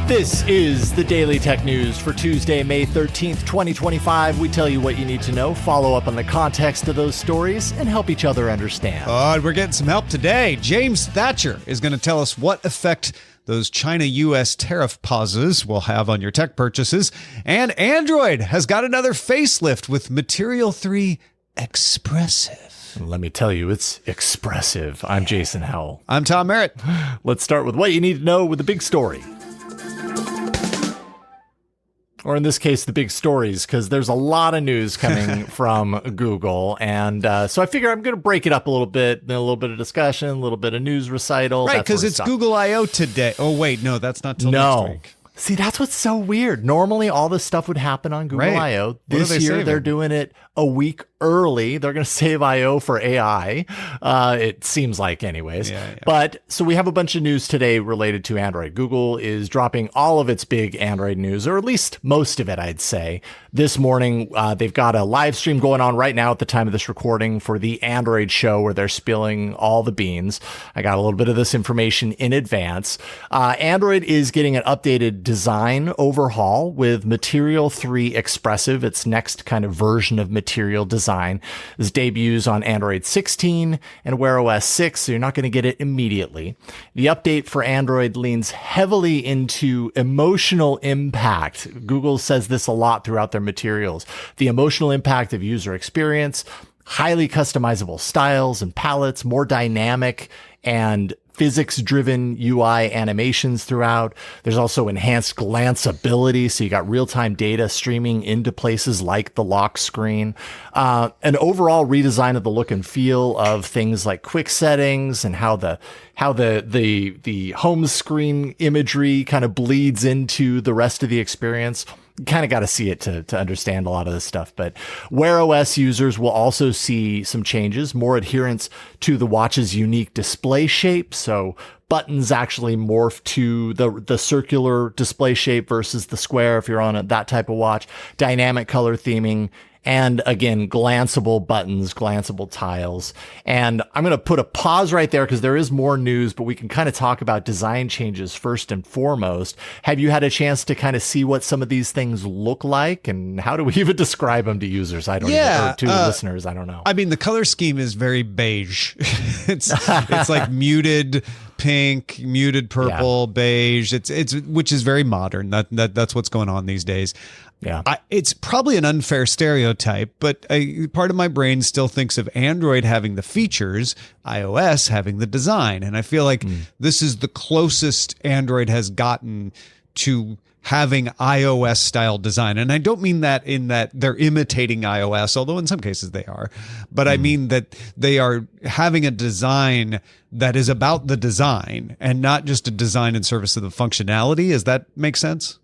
This is the Daily Tech News for Tuesday, May 13th, 2025. We tell you what you need to know, follow up on the context of those stories, and help each other understand. We're getting some help today. James Thatcher is going to tell us what effect those China-U.S. tariff pauses will have on your tech purchases. And Android has got another facelift with Material 3 Expressive. Let me tell you, it's expressive. I'm Jason Howell. I'm Tom Merritt. Let's start with what you need to know with the big story. Or in this case, the big stories, because there's a lot of news coming from Google. And so I figure I'm going to break it up a little bit, then a little bit of discussion, a little bit of news recital. Right, because it's Google I.O. today. Oh, wait, no, that's not till next week. See, that's what's so weird. Normally, all this stuff would happen on Google I.O. This year, they're doing it a week early. They're going to save I.O. for AI. It seems like anyways. Yeah. But so we have a bunch of news today related to Android. Google is dropping all of its big Android news, or at least most of it, I'd say. This morning, they've got a live stream going on right now at the time of this recording for the Android show where they're spilling all the beans. I got a little bit of this information in advance. Android is getting an updated design overhaul with Material 3 Expressive, its next kind of version of Material design. This debuts on Android 16 and Wear OS 6, so you're not going to get it immediately. The update for Android leans heavily into emotional impact. Google says this a lot throughout their materials. The emotional impact of user experience, highly customizable styles and palettes, more dynamic and physics-driven UI animations throughout. There's also enhanced glanceability, so you got real-time data streaming into places like the lock screen. An overall redesign of the look and feel of things like quick settings and how the home screen imagery kind of bleeds into the rest of the experience. You kind of got to see it to understand a lot of this stuff. But Wear OS users will also see some changes, more adherence to the watch's unique display shape. So buttons actually morph to the circular display shape versus the square if you're on that type of watch. Dynamic color theming. And again, glanceable buttons, glanceable tiles. And I'm going to put a pause right there because there is more news, but we can kind of talk about design changes first and foremost. Have you had a chance to kind of see what some of these things look like? And how do we even describe them to users? I don't even, or to listeners. I don't know. I mean, the color scheme is very beige. It's like muted pink, muted purple, beige. It's which is very modern. That's what's going on these days. Yeah, it's probably an unfair stereotype, but part of my brain still thinks of Android having the features, iOS having the design. And I feel like this is the closest Android has gotten to having iOS style design. And I don't mean that in that they're imitating iOS, although in some cases they are, but I mean that they are having a design that is about the design and not just a design in service of the functionality. Does that make sense?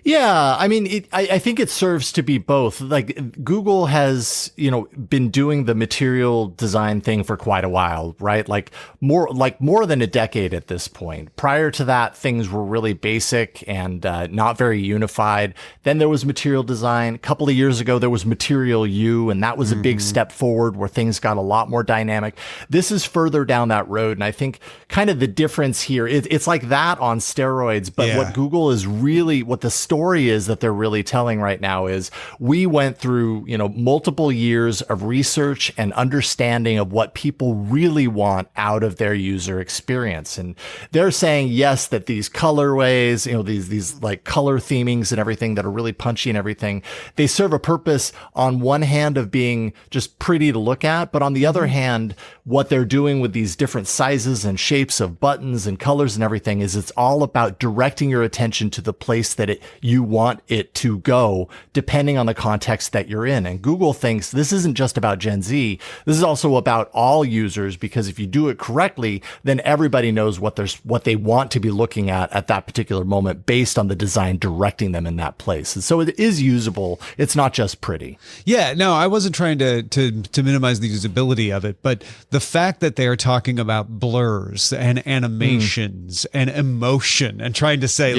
Yeah, I mean, I think it serves to be both. Like Google has, been doing the material design thing for quite a while, right? Like more than a decade at this point. Prior to that, things were really basic and not very unified. Then there was material design. A couple of years ago, there was Material U, and that was a big step forward where things got a lot more dynamic. This is further down that road, and I think kind of the difference here, it's like that on steroids, but what Google is really, what the story is that they're really telling right now is we went through, multiple years of research and understanding of what people really want out of their user experience. And they're saying, yes, that these colorways, these like color themings and everything that are really punchy and everything, they serve a purpose on one hand of being just pretty to look at. But on the other hand, what they're doing with these different sizes and shapes of buttons and colors and everything is it's all about directing your attention to the place that you want it to go, depending on the context that you're in. And Google thinks this isn't just about Gen Z. This is also about all users, because if you do it correctly, then everybody knows what they want to be looking at that particular moment based on the design directing them in that place. And so it is usable. It's not just pretty. Yeah, no, I wasn't trying to minimize the usability of it, but the fact that they are talking about blurs and animations and emotion and trying to say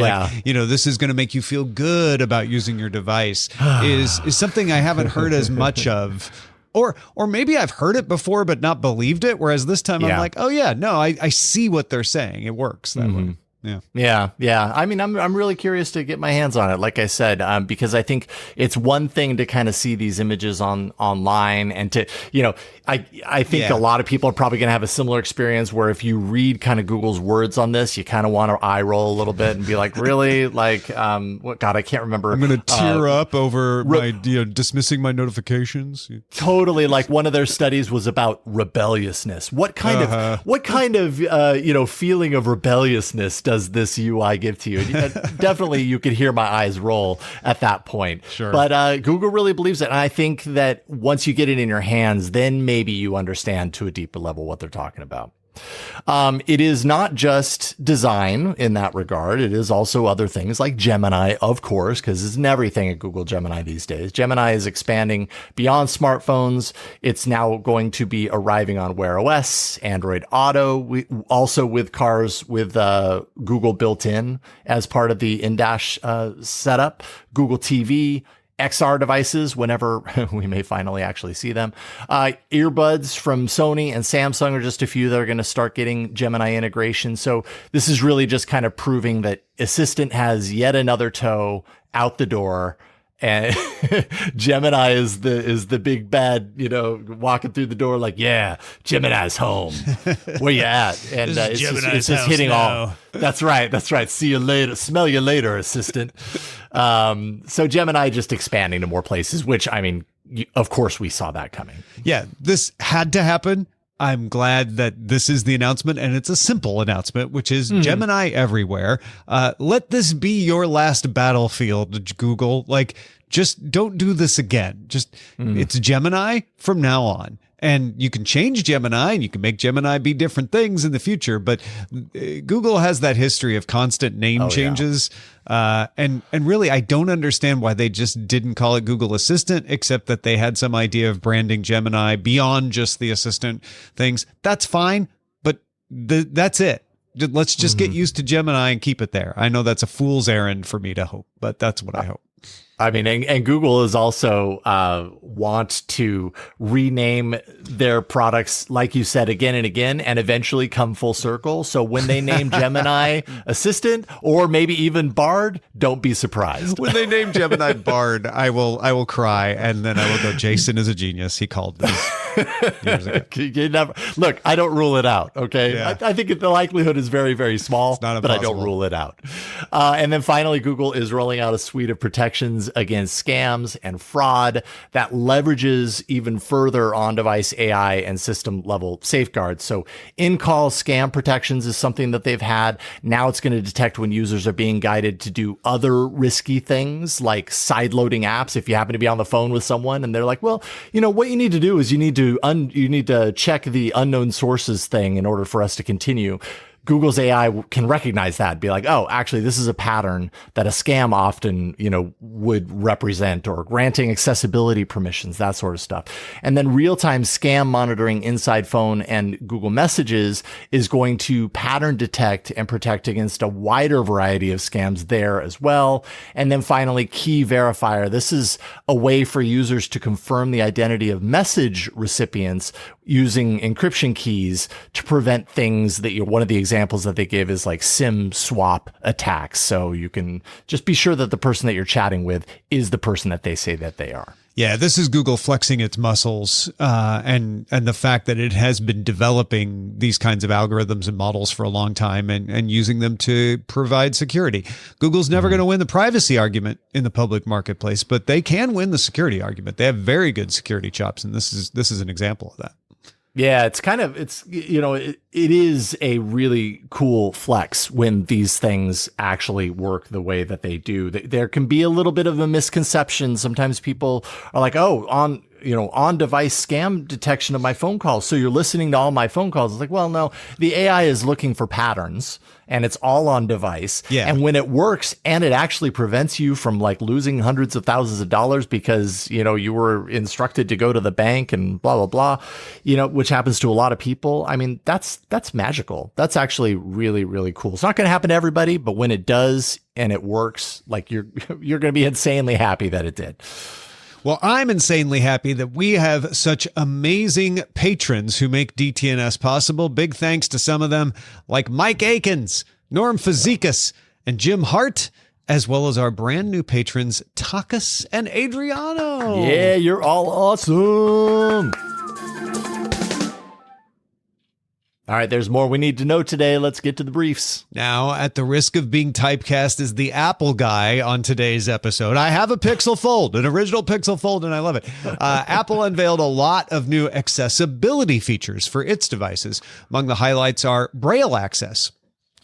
this is going to make you feel good about using your device is something I haven't heard as much of. Or maybe I've heard it before but not believed it, whereas this time I'm like, oh yeah, no, I see what they're saying. It works that way. Yeah. I mean, I'm really curious to get my hands on it. Like I said, because I think it's one thing to kind of see these images online and to, I think a lot of people are probably going to have a similar experience where if you read kind of Google's words on this, you kind of want to eye roll a little bit and be like, really? Like, I can't remember. I'm going to tear up over my, dismissing my notifications. Totally. Like one of their studies was about rebelliousness. What kind of feeling of rebelliousness does this UI give to you? Definitely you could hear my eyes roll at that point. Sure. But Google really believes it. And I think that once you get it in your hands, then maybe you understand to a deeper level what they're talking about. It is not just design in that regard. It is also other things like Gemini, of course, because it's in everything at Google Gemini these days. Gemini is expanding beyond smartphones. It's now going to be arriving on Wear OS, Android Auto, also with cars with Google built in as part of the in-dash setup, Google TV, XR devices whenever we may finally actually see them. Earbuds from Sony and Samsung are just a few that are going to start getting Gemini integration. So this is really just kind of proving that Assistant has yet another toe out the door. And Gemini is the big bad, walking through the door like, yeah, Gemini's home. Where you at? And it's just hitting all. That's right. See you later. Smell you later, Assistant. So Gemini just expanding to more places, which, I mean, of course we saw that coming. Yeah, this had to happen. I'm glad that this is the announcement, and it's a simple announcement, which is Gemini everywhere. Let this be your last battlefield, Google. Like, just don't do this again. It's Gemini from now on. And you can change Gemini and you can make Gemini be different things in the future. But Google has that history of constant name changes. Yeah. And really, I don't understand why they just didn't call it Google Assistant, except that they had some idea of branding Gemini beyond just the Assistant things. That's fine. But that's it. Let's just get used to Gemini and keep it there. I know that's a fool's errand for me to hope, but that's what I hope. I mean, and Google is also want to rename their products, like you said, again and again, and eventually come full circle. So when they name Gemini Assistant or maybe even Bard, don't be surprised. When they name Gemini Bard, I will cry, and then I will go, Jason is a genius. He called this years ago. Look, I don't rule it out, okay? Yeah. I think the likelihood is very, very small, but I don't rule it out. And then finally, Google is rolling out a suite of protections against scams and fraud that leverages even further on-device AI and system-level safeguards. So in-call scam protections is something that they've had. Now it's going to detect when users are being guided to do other risky things like side-loading apps. If you happen to be on the phone with someone and they're like, well, what you need to do is you need to check the unknown sources thing in order for us to continue. Google's AI can recognize that, be like, oh, actually, this is a pattern that a scam often, would represent, or granting accessibility permissions, that sort of stuff. And then real-time scam monitoring inside phone and Google Messages is going to pattern detect and protect against a wider variety of scams there as well. And then finally, key verifier. This is a way for users to confirm the identity of message recipients using encryption keys to prevent things that one of the examples that they give is like SIM swap attacks. So you can just be sure that the person that you're chatting with is the person that they say that they are. Yeah, this is Google flexing its muscles and the fact that it has been developing these kinds of algorithms and models for a long time and using them to provide security. Google's never going to win the privacy argument in the public marketplace, but they can win the security argument. They have very good security chops, and this is an example of that. Yeah, it is a really cool flex when these things actually work the way that they do. There can be a little bit of a misconception. Sometimes people are like, oh, on-device scam detection of my phone calls. So you're listening to all my phone calls. It's like, well, no, the AI is looking for patterns and it's all on device. Yeah. And when it works and it actually prevents you from like losing hundreds of thousands of dollars because, you were instructed to go to the bank and blah, blah, blah, which happens to a lot of people. I mean, that's magical. That's actually really, really cool. It's not going to happen to everybody, but when it does and it works, like you're going to be insanely happy that it did. Well, I'm insanely happy that we have such amazing patrons who make DTNS possible. Big thanks to some of them, like Mike Akins, Norm Fazekas, and Jim Hart, as well as our brand new patrons, Takas and Adriano. Yeah, you're all awesome. All right, there's more we need to know today. Let's get to the briefs. Now, at the risk of being typecast as the Apple guy on today's episode, I have a Pixel Fold, an original Pixel Fold, and I love it. Apple unveiled a lot of new accessibility features for its devices. Among the highlights are Braille access.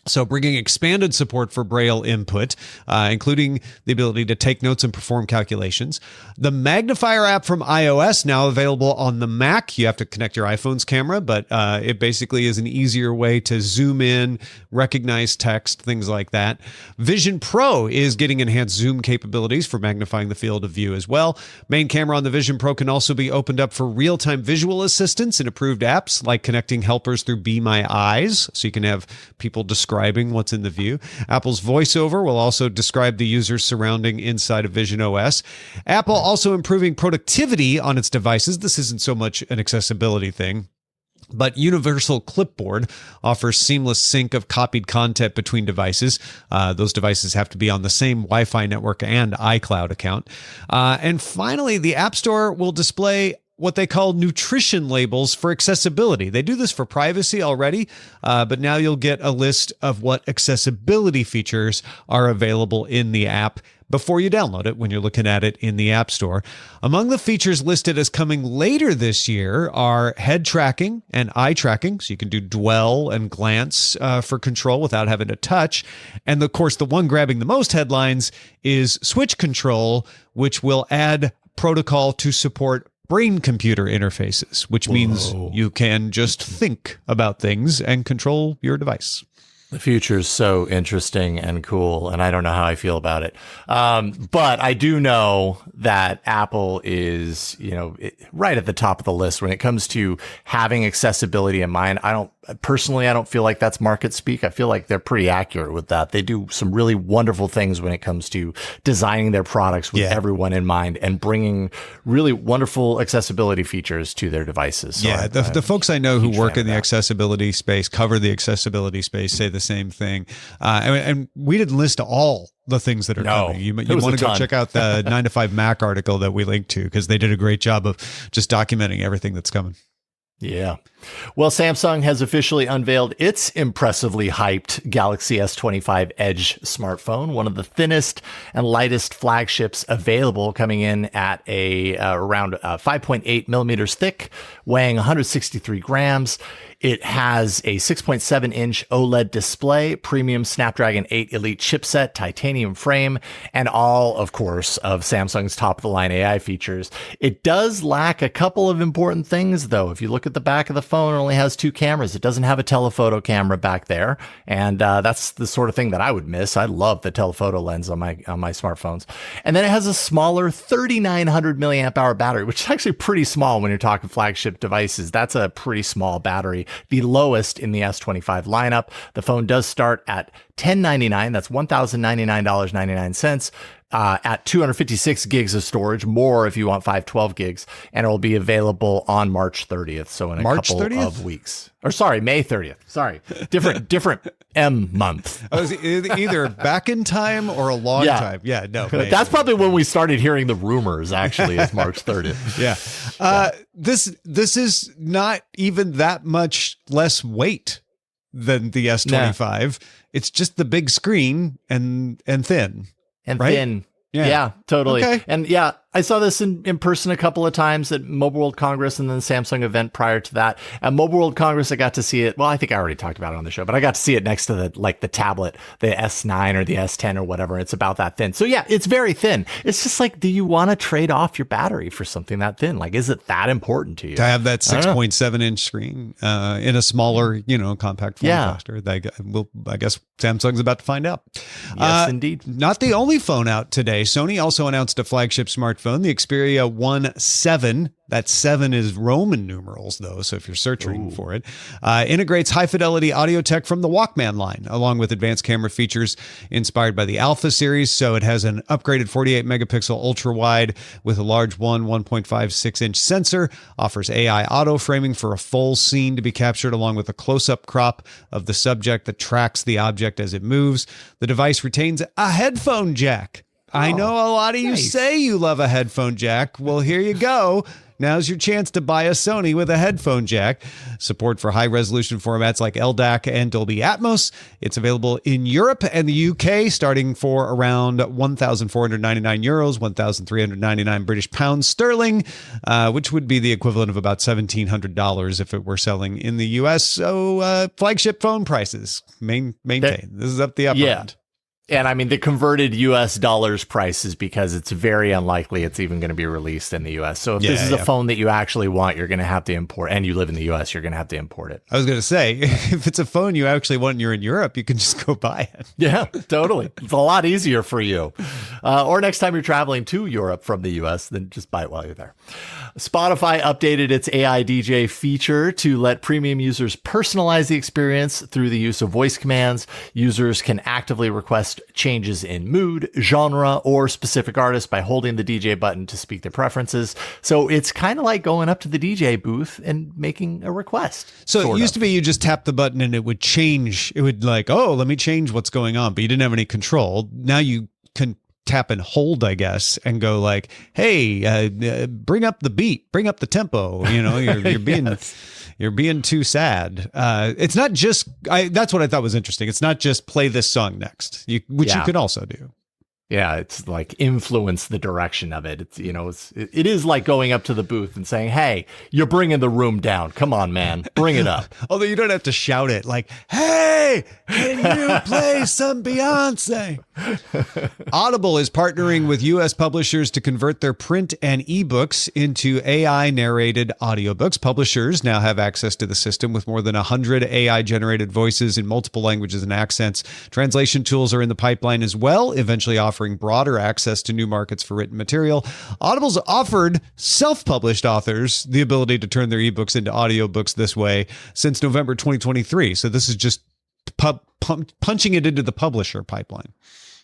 So bringing expanded support for Braille input, including the ability to take notes and perform calculations. The Magnifier app from iOS now available on the Mac. You have to connect your iPhone's camera, but it basically is an easier way to zoom in, recognize text, things like that. Vision Pro is getting enhanced zoom capabilities for magnifying the field of view as well. Main camera on the Vision Pro can also be opened up for real-time visual assistance in approved apps, like connecting helpers through Be My Eyes, so you can have people describing what's in the view. Apple's VoiceOver will also describe the user's surrounding inside of Vision OS. Apple also improving productivity on its devices. This isn't so much an accessibility thing, but Universal Clipboard offers seamless sync of copied content between devices. Those devices have to be on the same Wi-Fi network and iCloud account. And finally, the App Store will display what they call nutrition labels for accessibility. They do this for privacy already, but now you'll get a list of what accessibility features are available in the app before you download it when you're looking at it in the App Store. Among the features listed as coming later this year are head tracking and eye tracking, so you can do dwell and glance for control without having to touch. And of course, the one grabbing the most headlines is switch control, which will add protocol to support brain-computer interfaces, which means you can just think about things and control your device. The future is so interesting and cool, and I don't know how I feel about it. But I do know that Apple is, right at the top of the list when it comes to having accessibility in mind. I don't feel like that's market speak. I feel like they're pretty accurate with that. They do some really wonderful things when it comes to designing their products with everyone in mind and bringing really wonderful accessibility features to their devices. So the folks I know who work in the accessibility space, cover the accessibility space, say the same thing. And we didn't list all the things that are coming. You want to go check out the 9 to 5 Mac article that we linked to, because they did a great job of just documenting everything that's coming. Yeah. Well, Samsung has officially unveiled its impressively hyped Galaxy S25 Edge smartphone, one of the thinnest and lightest flagships available, coming in at around 5.8 millimeters thick, weighing 163 grams. It has a 6.7-inch OLED display, premium Snapdragon 8 Elite chipset, titanium frame, and all, of course, of Samsung's top-of-the-line AI features. It does lack a couple of important things, though. If you look at the back of the phone, it only has 2 cameras. It doesn't have a telephoto camera back there, and that's the sort of thing that I would miss. I love the telephoto lens on my smartphones. And then it has a smaller 3,900 milliamp hour battery, which is actually pretty small when you're talking flagship devices. That's a pretty small battery. The lowest in the S25 lineup. The phone does start at $1,099. That's $1,099.99. At 256 gigs of storage, more if you want 512 gigs, and it will be available on March 30th. So in a couple of weeks. Or sorry, May 30th. Sorry. Different M month. I was either back in time or a long time. Yeah, no. That's probably when we started hearing the rumors, actually, is March 30th. Yeah. This is not even that much less weight than the S25. It's just the big screen and thin. And right? thin. Yeah, totally. Okay. And yeah, I saw this in person a couple of times at Mobile World Congress and then the Samsung event prior to that. At Mobile World Congress, I got to see it. Well, I think I already talked about it on the show, but I got to see it next to the tablet, the S9 or the S10 or whatever. It's about that thin. So yeah, it's very thin. It's just like, do you want to trade off your battery for something that thin? Like, is it that important to you? To have that 6.7-inch screen in a smaller, compact form factor. I guess Samsung's about to find out. Yes, indeed. Not the only phone out today. Sony also announced a flagship smartphone smartphone, the Xperia 1.7. That 7 is Roman numerals, though, so if you're searching for it, integrates high-fidelity audio tech from the Walkman line, along with advanced camera features inspired by the Alpha series. So it has an upgraded 48-megapixel ultra-wide with a large 1.56-inch sensor, offers AI auto-framing for a full scene to be captured, along with a close-up crop of the subject that tracks the object as it moves. The device retains a headphone jack. I know a lot of you say you love a headphone jack. Well, here you go. Now's your chance to buy a Sony with a headphone jack. Support for high-resolution formats like LDAC and Dolby Atmos. It's available in Europe and the UK, starting for around €1,499, 1,399 British pounds sterling, which would be the equivalent of about $1,700 if it were selling in the US. So flagship phone prices maintain. This is up the upper end. And I mean, the converted US dollars price is because it's very unlikely it's even going to be released in the US. So if this is a phone that you actually want, you're going to have to import, and you live in the US, you're going to have to import it. I was going to say, if it's a phone you actually want and you're in Europe, you can just go buy it. Yeah, totally. It's a lot easier for you. Or next time you're traveling to Europe from the US, then just buy it while you're there. Spotify updated its AI DJ feature to let premium users personalize the experience through the use of voice commands. Users can actively request changes in mood, genre, or specific artists by holding the DJ button to speak their preferences. So it's kind of like going up to the DJ booth and making a request. So it used to be you just tap the button and it would change. It would let me change what's going on, but you didn't have any control. Now you can tap and hold, I guess, and go like, hey, bring up the beat, bring up the tempo. You know, you're being... You're being too sad. It's not just, that's what I thought was interesting. It's not just play this song next, which you can also do. Yeah, it's like influence the direction of it. It's, it is like going up to the booth and saying, hey, you're bringing the room down. Come on, man, bring it up. Although you don't have to shout it like, hey, can you play some Beyonce? Audible is partnering with U.S. publishers to convert their print and ebooks into AI-narrated audiobooks. Publishers now have access to the system with more than 100 AI-generated voices in multiple languages and accents. Translation tools are in the pipeline as well, eventually offering broader access to new markets for written material. Audible's offered self-published authors the ability to turn their ebooks into audiobooks this way since November 2023. So this is just punching it into the publisher pipeline.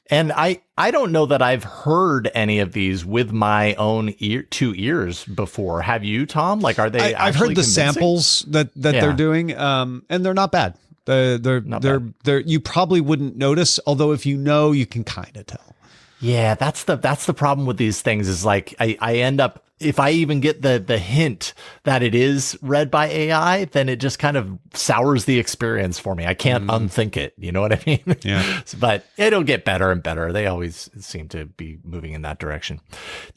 And I don't know that I've heard any of these with my own two ears before. Have you, Tom? Like, are they? I've heard the samples that they're doing, and they're not bad. They're you probably wouldn't notice, although if you know, you can kind of tell. Yeah, that's the problem with these things is like I end up, if I even get the hint that it is read by AI, then it just kind of sours the experience for me. I can't unthink it. You know what I mean? Yeah. But it'll get better and better. They always seem to be moving in that direction.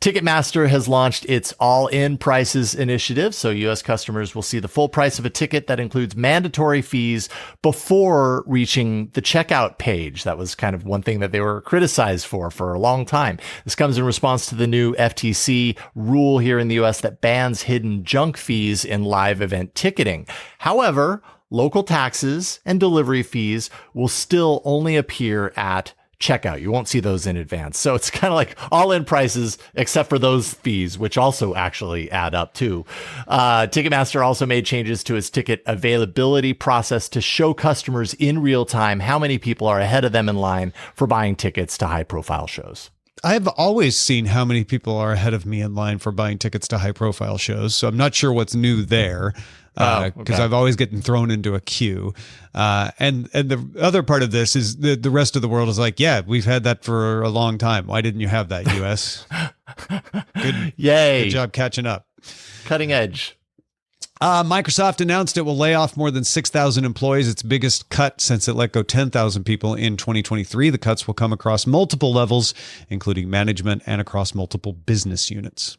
Ticketmaster has launched its all-in prices initiative. So U.S. customers will see the full price of a ticket that includes mandatory fees before reaching the checkout page. That was kind of one thing that they were criticized for a long time. This comes in response to the new FTC rule here in the US that bans hidden junk fees in live event ticketing. However, local taxes and delivery fees will still only appear at checkout. You won't see those in advance. So it's kind of like all in prices, except for those fees, which also actually add up too. Ticketmaster also made changes to its ticket availability process to show customers in real time how many people are ahead of them in line for buying tickets to high profile shows. I've always seen how many people are ahead of me in line for buying tickets to high-profile shows, so I'm not sure what's new there because I've always gotten thrown into a queue. And the other part of this is the rest of the world is like, yeah, we've had that for a long time. Why didn't you have that, U.S.? Yay. Good job catching up. Cutting edge. Microsoft announced it will lay off more than 6,000 employees, its biggest cut since it let go 10,000 people in 2023. The cuts will come across multiple levels, including management and across multiple business units.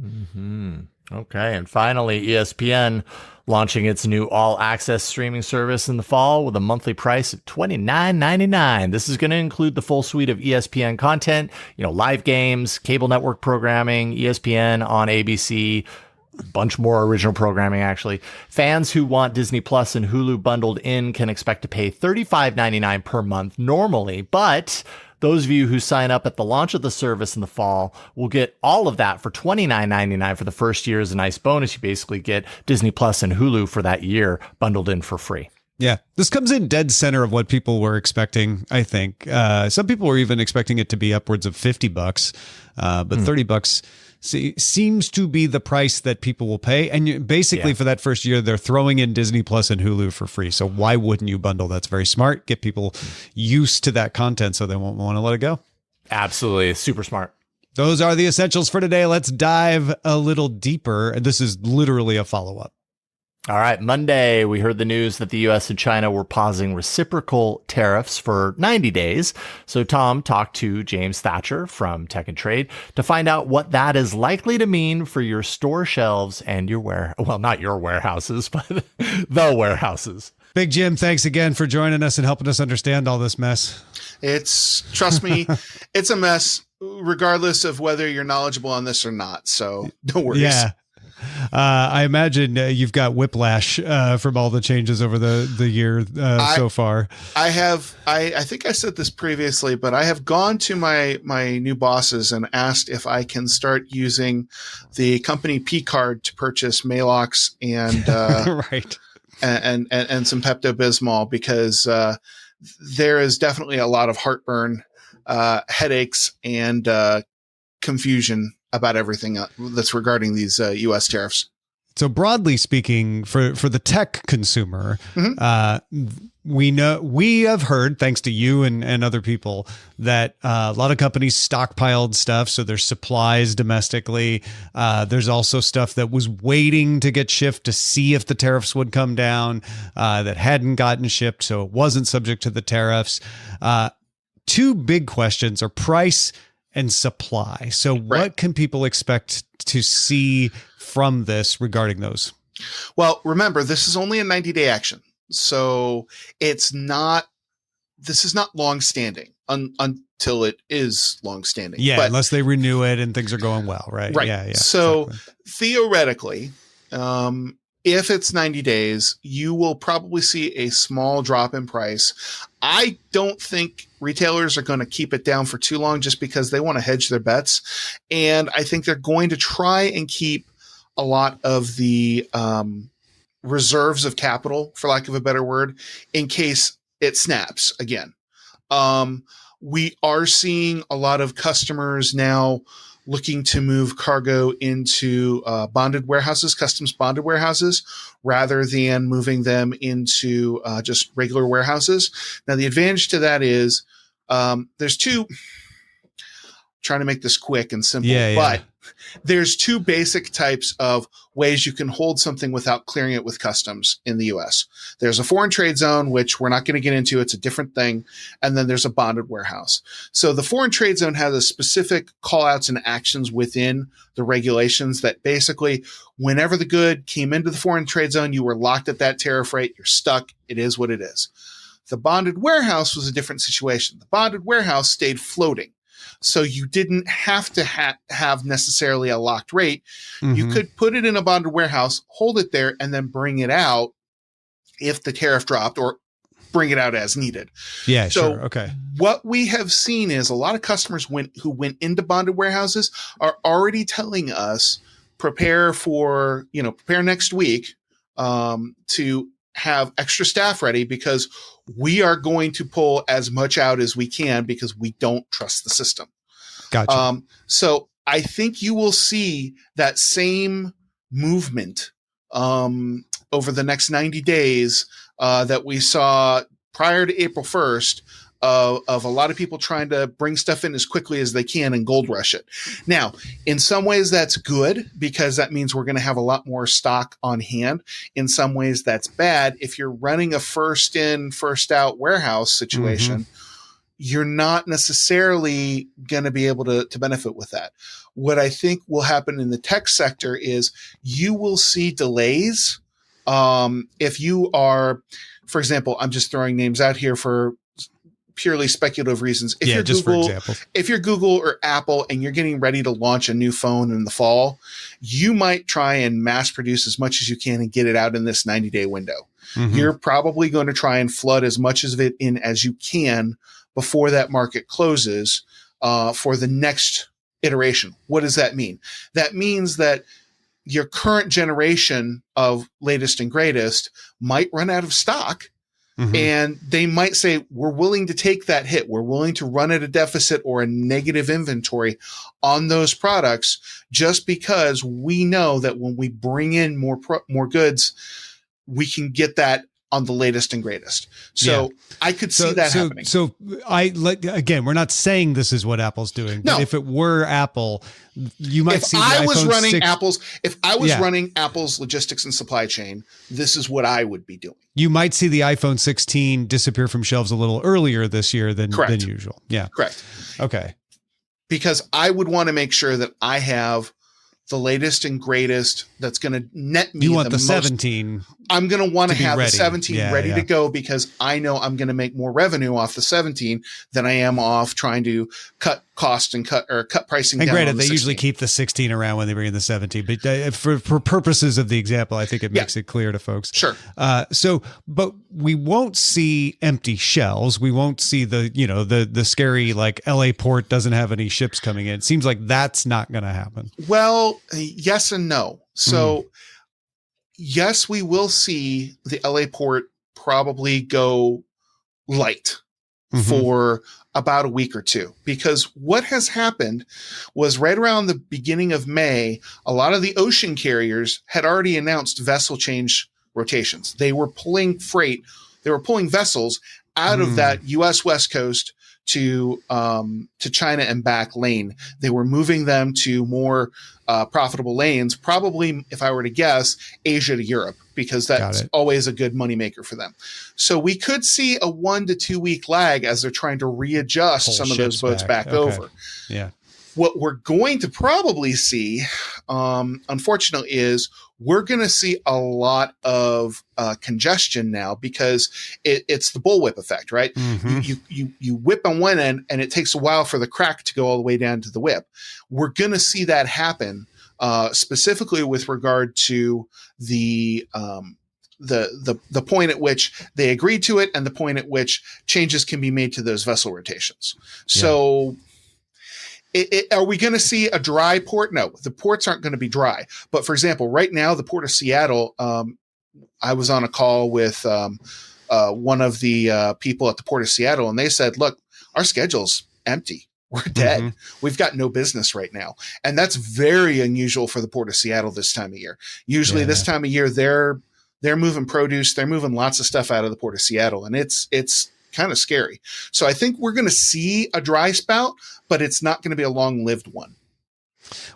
Mm-hmm. Okay. And finally, ESPN launching its new all-access streaming service in the fall with a monthly price of $29.99. This is going to include the full suite of ESPN content, live games, cable network programming, ESPN on ABC, bunch more original programming, actually. Fans who want Disney Plus and Hulu bundled in can expect to pay $35.99 per month normally, but those of you who sign up at the launch of the service in the fall will get all of that for $29.99 for the first year as a nice bonus. You basically get Disney Plus and Hulu for that year bundled in for free. Yeah, this comes in dead center of what people were expecting, I think. Some people were even expecting it to be upwards of $50, but $30 seems to be the price that people will pay. And basically for that first year, they're throwing in Disney Plus and Hulu for free. So why wouldn't you bundle? That's very smart. Get people used to that content so they won't want to let it go. Absolutely. Super smart. Those are the essentials for today. Let's dive a little deeper. And this is literally a follow-up. All right. Monday, we heard the news that the U.S. and China were pausing reciprocal tariffs for 90 days. So Tom talked to James Thatcher from Tech and Trade to find out what that is likely to mean for your store shelves and your not your warehouses, but the warehouses. Big Jim, thanks again for joining us and helping us understand all this mess. Trust me, it's a mess, regardless of whether you're knowledgeable on this or not. So no worries. Yeah. I imagine you've got whiplash from all the changes over the year so far. I think I said this previously, but I have gone to my new bosses and asked if I can start using the company P card to purchase Maalox and right. and some Pepto-Bismol, because there is definitely a lot of heartburn, headaches, and confusion about everything that's regarding these U.S. tariffs. So broadly speaking, for the tech consumer, we have heard, thanks to you and other people, that a lot of companies stockpiled stuff. So there's supplies domestically. There's also stuff that was waiting to get shipped to see if the tariffs would come down that hadn't gotten shipped, so it wasn't subject to the tariffs. Two big questions are price and supply. So what can people expect to see from this regarding those? Well, remember, this is only a 90-day action. So this is not long-standing until it is long-standing. Yeah, unless they renew it and things are going well, right? Right. Yeah. So theoretically, if it's 90 days, you will probably see a small drop in price. I don't think retailers are going to keep it down for too long just because they want to hedge their bets. And I think they're going to try and keep a lot of the reserves of capital, for lack of a better word, in case it snaps again. We are seeing a lot of customers now looking to move cargo into bonded warehouses, customs bonded warehouses, rather than moving them into just regular warehouses. Now, the advantage to that is there's two, trying to make this quick and simple, but there's two basic types of ways you can hold something without clearing it with customs in the U.S. There's a foreign trade zone, which we're not going to get into. It's a different thing. And then there's a bonded warehouse. So the foreign trade zone has a specific call outs and actions within the regulations that basically whenever the good came into the foreign trade zone, you were locked at that tariff rate. You're stuck. It is what it is. The bonded warehouse was a different situation. The bonded warehouse stayed floating. So you didn't have to have necessarily a locked rate. Mm-hmm. You could put it in a bonded warehouse, hold it there, and then bring it out if the tariff dropped, or bring it out as needed. Yeah, so sure. Okay. What we have seen is a lot of customers who went into bonded warehouses are already telling us, prepare next week to have extra staff ready, because we are going to pull as much out as we can because we don't trust the system. Gotcha. So I think you will see that same movement over the next 90 days that we saw prior to April 1st of a lot of people trying to bring stuff in as quickly as they can and gold rush it. Now, in some ways that's good because that means we're going to have a lot more stock on hand. In some ways that's bad. If you're running a first in, first out warehouse situation, you're not necessarily going to be able to benefit with that. What I think will happen in the tech sector is you will see delays. If you are, for example, I'm just throwing names out here for purely speculative reasons. If you're Google or Apple and you're getting ready to launch a new phone in the fall, you might try and mass produce as much as you can and get it out in this 90-day window. You're probably going to try and flood as much of it in as you can before that market closes for the next iteration. What does that mean? That means that your current generation of latest and greatest might run out of stock. And they might say, we're willing to take that hit. We're willing to run at a deficit or a negative inventory on those products just because we know that when we bring in more goods, we can get that on the latest and greatest. So I could see that happening. So again, we're not saying this is what Apple's doing. No. But if it were Apple, you might see the iPhone If I was running Apple's logistics and supply chain, this is what I would be doing. You might see the iPhone 16 disappear from shelves a little earlier this year than usual. Yeah. Correct. Okay. Because I would want to make sure that I have the latest and greatest that's going to net me. You want the most, 17. I'm going to want to have ready. the 17 ready to go because I know I'm going to make more revenue off the 17 than I am off trying to cut cost and cut pricing. And down granted, on the they 16. usually keep the 16 around when they bring in the 17, but for purposes of the example, I think it makes it clear to folks. Sure. But we won't see empty shelves. We won't see the scary, like LA port doesn't have any ships coming in. It seems like that's not going to happen. Well, yes and no. So yes, we will see the LA port probably go light for about a week or two, because what has happened was right around the beginning of May, a lot of the ocean carriers had already announced vessel change rotations. They were pulling freight. They were pulling vessels out of that U.S. West Coast to China and back lane. They were moving them to more profitable lanes, probably, if I were to guess, Asia to Europe, because that's always a good moneymaker for them. So we could see a 1 to 2 week lag as they're trying to readjust some of those boats back over. Yeah. What we're going to probably see, unfortunately, is we're going to see a lot of congestion now because it's the bullwhip effect, right? You whip on one end and it takes a while for the crack to go all the way down to the whip. We're going to see that happen specifically with regard to the point at which they agreed to it and the point at which changes can be made to those vessel rotations. So are we going to see a dry port? No, the ports aren't going to be dry. But for example, right now, the port of Seattle, I was on a call with one of the people at the port of Seattle, and they said, look, our schedule's empty. We're dead. We've got no business right now. And that's very unusual for the port of Seattle this time of year. Usually this time of year, they're moving produce. They're moving lots of stuff out of the port of Seattle, and it's kind of scary. So I think we're going to see a dry spout, but it's not going to be a long-lived one.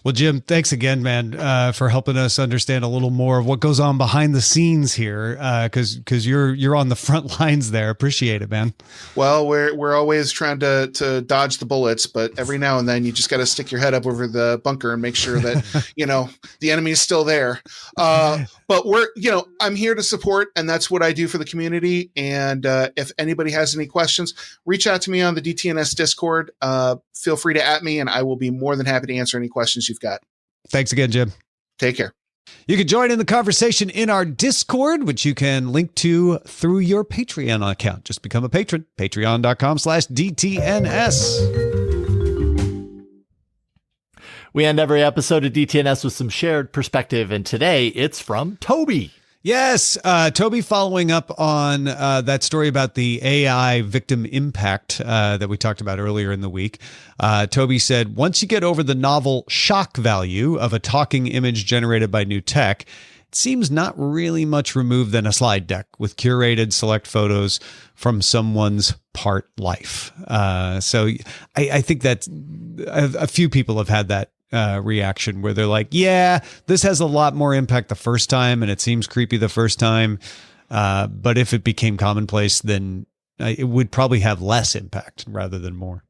Well, Jim, thanks again, man, for helping us understand a little more of what goes on behind the scenes here, because you're on the front lines there. Appreciate it, man. Well, we're always trying to dodge the bullets, but every now and then you just got to stick your head up over the bunker and make sure that the enemy is still there. But I'm here to support, and that's what I do for the community. And if anybody has any questions, reach out to me on the DTNS Discord. Feel free to @ me, and I will be more than happy to answer any questions you've got. Thanks again, Jim. Take care. You can join in the conversation in our Discord, which you can link to through your Patreon account. Just become a patron. Patreon.com/DTNS. We end every episode of DTNS with some shared perspective, and today it's from Toby. Yes, Toby, following up on that story about the AI victim impact that we talked about earlier in the week. Toby said, once you get over the novel shock value of a talking image generated by new tech, it seems not really much removed than a slide deck with curated select photos from someone's part life. So I think that a few people have had that reaction where they're like, yeah, this has a lot more impact the first time and it seems creepy the first time. But if it became commonplace, then it would probably have less impact rather than more.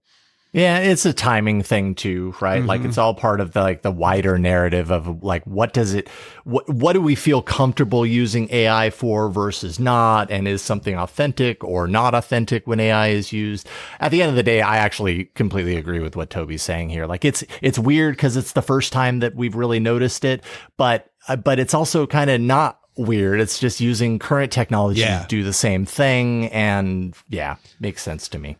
Yeah, it's a timing thing too, right? Like it's all part of the wider narrative of what do we feel comfortable using AI for versus not, and is something authentic or not authentic when AI is used? At the end of the day, I actually completely agree with what Toby's saying here. Like it's weird because it's the first time that we've really noticed it, but it's also kind of not weird. It's just using current technology to do the same thing. And yeah, makes sense to me.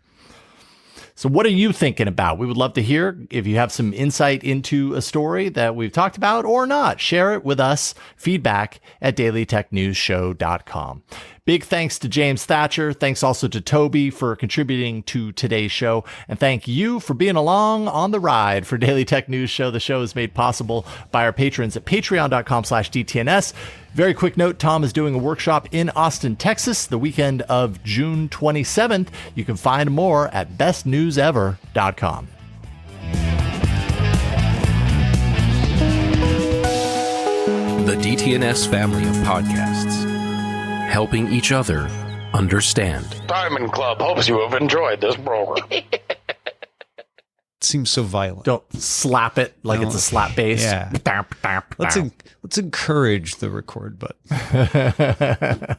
So what are you thinking about? We would love to hear if you have some insight into a story that we've talked about or not. Share it with us. Feedback at dailytechnewsshow.com. Big thanks to James Thatcher. Thanks also to Toby for contributing to today's show. And thank you for being along on the ride for Daily Tech News Show. The show is made possible by our patrons at patreon.com/DTNS. Very quick note, Tom is doing a workshop in Austin, Texas, the weekend of June 27th. You can find more at bestnewsever.com. The DTNS family of podcasts, helping each other understand. Diamond Club hopes you have enjoyed this program. Seems so violent. Don't slap it like it's a slap bass. Yeah. Let's encourage the record button.